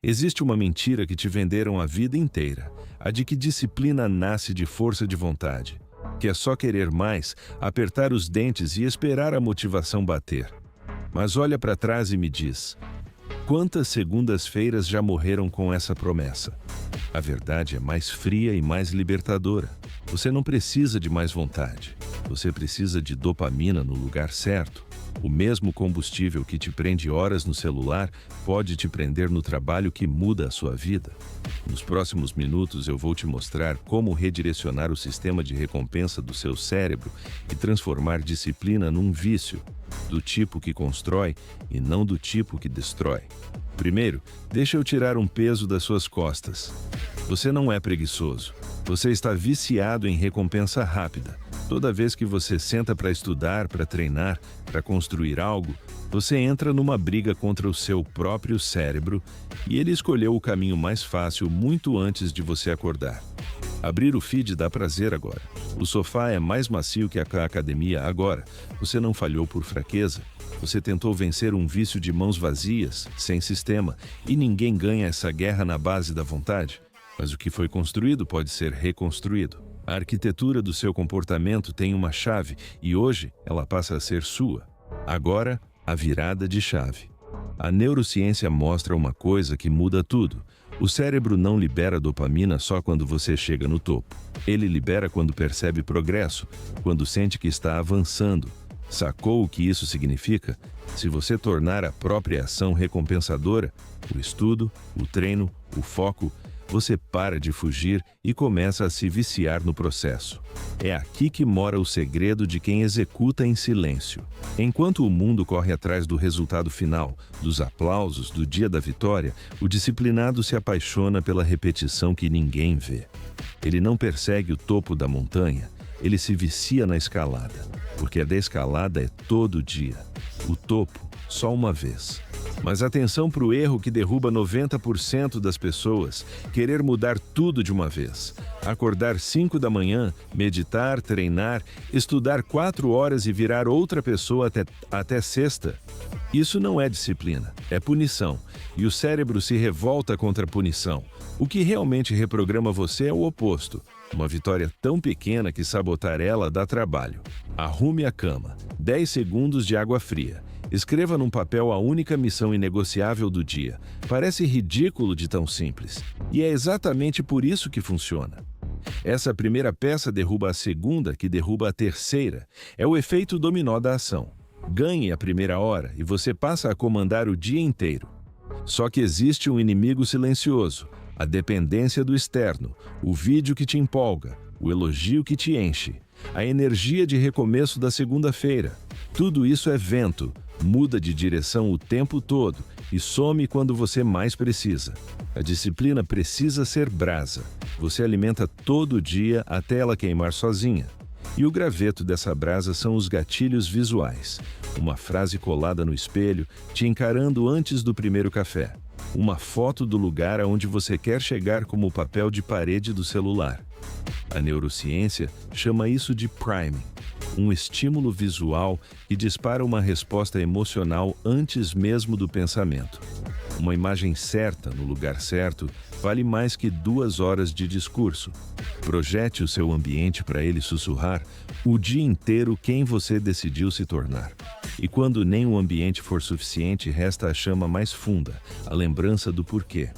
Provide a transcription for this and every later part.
Existe uma mentira que te venderam a vida inteira, a de que disciplina nasce de força de vontade, que é só querer mais, apertar os dentes e esperar a motivação bater. Mas olha para trás e me diz, quantas segundas-feiras já morreram com essa promessa? A verdade é mais fria e mais libertadora. Você não precisa de mais vontade. Você precisa de dopamina no lugar certo. O mesmo combustível que te prende horas no celular pode te prender no trabalho que muda a sua vida. Nos próximos minutos eu vou te mostrar como redirecionar o sistema de recompensa do seu cérebro e transformar disciplina num vício, do tipo que constrói e não do tipo que destrói. Primeiro, deixa eu tirar um peso das suas costas. Você não é preguiçoso. Você está viciado em recompensa rápida. Toda vez que você senta para estudar, para treinar, para construir algo, você entra numa briga contra o seu próprio cérebro e ele escolheu o caminho mais fácil muito antes de você acordar. Abrir o feed dá prazer agora. O sofá é mais macio que a academia agora. Você não falhou por fraqueza. Você tentou vencer um vício de mãos vazias, sem sistema, e ninguém ganha essa guerra na base da vontade. Mas o que foi construído pode ser reconstruído. A arquitetura do seu comportamento tem uma chave e hoje ela passa a ser sua. Agora, a virada de chave. A neurociência mostra uma coisa que muda tudo. O cérebro não libera dopamina só quando você chega no topo. Ele libera quando percebe progresso, quando sente que está avançando. Sacou o que isso significa? Se você tornar a própria ação recompensadora, o estudo, o treino, o foco, você para de fugir e começa a se viciar no processo. É aqui que mora o segredo de quem executa em silêncio. Enquanto o mundo corre atrás do resultado final, dos aplausos, do dia da vitória, o disciplinado se apaixona pela repetição que ninguém vê. Ele não persegue o topo da montanha, ele se vicia na escalada, porque a da escalada é todo dia, o topo só uma vez. Mas atenção para o erro que derruba 90% das pessoas, querer mudar tudo de uma vez. Acordar 5 da manhã, meditar, treinar, estudar 4 horas e virar outra pessoa até sexta. Isso não é disciplina, é punição. E o cérebro se revolta contra a punição. O que realmente reprograma você é o oposto. Uma vitória tão pequena que sabotar ela dá trabalho. Arrume a cama. 10 segundos de água fria. Escreva num papel a única missão inegociável do dia. Parece ridículo de tão simples. E é exatamente por isso que funciona. Essa primeira peça derruba a segunda, que derruba a terceira. É o efeito dominó da ação. Ganhe a primeira hora e você passa a comandar o dia inteiro. Só que existe um inimigo silencioso, a dependência do externo, o vídeo que te empolga, o elogio que te enche, a energia de recomeço da segunda-feira. Tudo isso é vento, muda de direção o tempo todo e some quando você mais precisa. A disciplina precisa ser brasa. Você alimenta todo dia até ela queimar sozinha. E o graveto dessa brasa são os gatilhos visuais. Uma frase colada no espelho, te encarando antes do primeiro café. Uma foto do lugar aonde você quer chegar como o papel de parede do celular. A neurociência chama isso de priming, um estímulo visual que dispara uma resposta emocional antes mesmo do pensamento. Uma imagem certa no lugar certo vale mais que 2 horas de discurso. Projete o seu ambiente para ele sussurrar o dia inteiro quem você decidiu se tornar. E quando nem o ambiente for suficiente, resta a chama mais funda, a lembrança do porquê.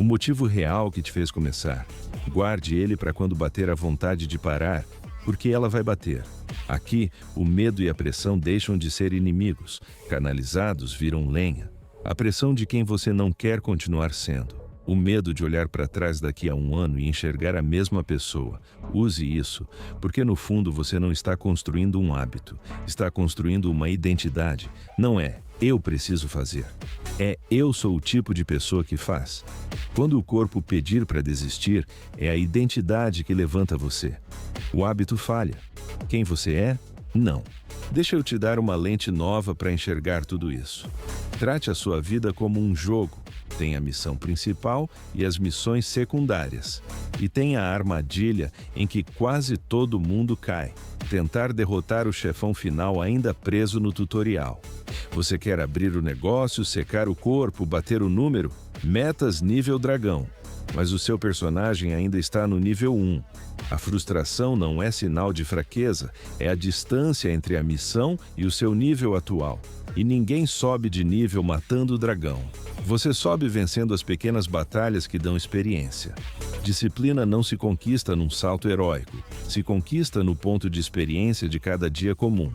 O motivo real que te fez começar. Guarde ele para quando bater a vontade de parar, porque ela vai bater. Aqui, o medo e a pressão deixam de ser inimigos, canalizados viram lenha. A pressão de quem você não quer continuar sendo. O medo de olhar para trás daqui a 1 ano e enxergar a mesma pessoa. Use isso, porque no fundo você não está construindo um hábito, está construindo uma identidade. Não é eu preciso fazer, é eu sou o tipo de pessoa que faz. Quando o corpo pedir para desistir, é a identidade que levanta você. O hábito falha. Quem você é? Não. Deixa eu te dar uma lente nova para enxergar tudo isso. Trate a sua vida como um jogo. Tem a missão principal e as missões secundárias. E tem a armadilha em que quase todo mundo cai. Tentar derrotar o chefão final ainda preso no tutorial. Você quer abrir o negócio, secar o corpo, bater o número? Metas nível dragão, mas o seu personagem ainda está no nível 1. A frustração não é sinal de fraqueza, é a distância entre a missão e o seu nível atual. E ninguém sobe de nível matando o dragão. Você sobe vencendo as pequenas batalhas que dão experiência. Disciplina não se conquista num salto heróico, se conquista no ponto de experiência de cada dia comum.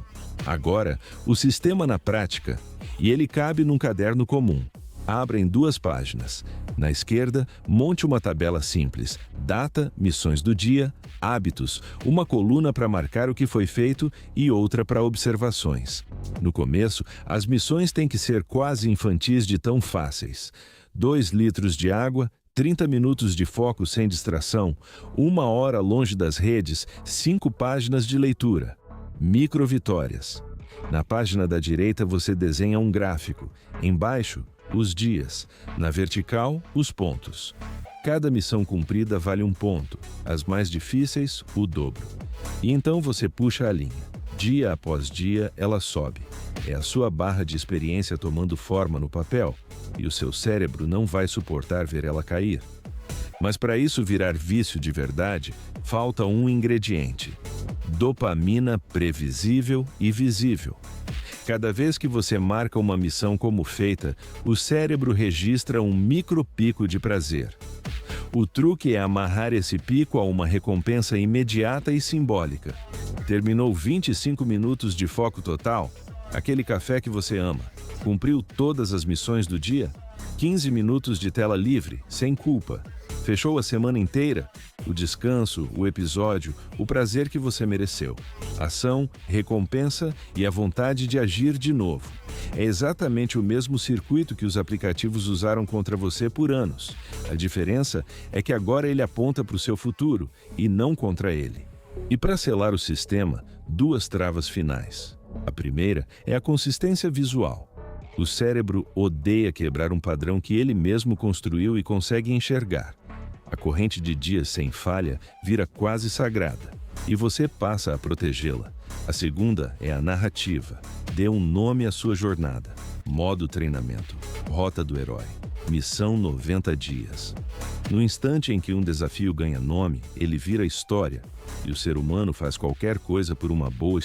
Agora, o sistema na prática, e ele cabe num caderno comum. Abra em 2 páginas. Na esquerda, monte uma tabela simples. Data, missões do dia, hábitos, uma coluna para marcar o que foi feito e outra para observações. No começo, as missões têm que ser quase infantis de tão fáceis. 2 litros de água, 30 minutos de foco sem distração, 1 hora longe das redes, 5 páginas de leitura. Micro-vitórias. Na página da direita você desenha um gráfico. Embaixo, os dias. Na vertical, os pontos. Cada missão cumprida vale 1 ponto. As mais difíceis, o dobro. E então você puxa a linha. Dia após dia, ela sobe. É a sua barra de experiência tomando forma no papel. E o seu cérebro não vai suportar ver ela cair. Mas para isso virar vício de verdade, falta um ingrediente: dopamina previsível e visível. Cada vez que você marca uma missão como feita, o cérebro registra um micropico de prazer. O truque é amarrar esse pico a uma recompensa imediata e simbólica. Terminou 25 minutos de foco total? Aquele café que você ama. Cumpriu todas as missões do dia? 15 minutos de tela livre, sem culpa. Fechou a semana inteira? O descanso, o episódio, o prazer que você mereceu. Ação, recompensa e a vontade de agir de novo. É exatamente o mesmo circuito que os aplicativos usaram contra você por anos. A diferença é que agora ele aponta para o seu futuro e não contra ele. E para selar o sistema, 2 travas finais. A primeira é a consistência visual. O cérebro odeia quebrar um padrão que ele mesmo construiu e consegue enxergar. A corrente de dias sem falha vira quase sagrada, e você passa a protegê-la. A segunda é a narrativa. Dê um nome à sua jornada. Modo treinamento. Rota do herói. Missão 90 dias. No instante em que um desafio ganha nome, ele vira história. E o ser humano faz qualquer coisa por uma boa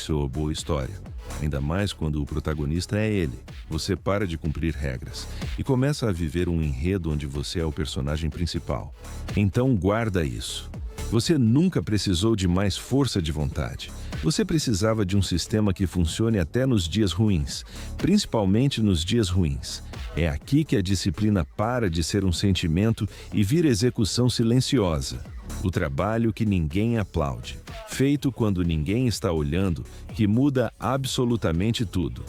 história. Ainda mais quando o protagonista é ele. Você para de cumprir regras e começa a viver um enredo onde você é o personagem principal. Então guarda isso. Você nunca precisou de mais força de vontade. Você precisava de um sistema que funcione até nos dias ruins, principalmente nos dias ruins. É aqui que a disciplina para de ser um sentimento e vira execução silenciosa. O trabalho que ninguém aplaude, feito quando ninguém está olhando, que muda absolutamente tudo.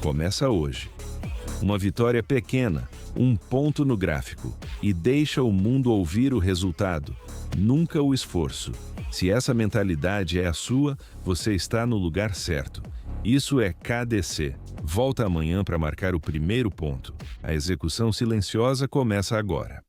Começa hoje. Uma vitória pequena, um ponto no gráfico, e deixa o mundo ouvir o resultado, nunca o esforço. Se essa mentalidade é a sua, você está no lugar certo. Isso é KDC. Volta amanhã para marcar o primeiro ponto. A execução silenciosa começa agora.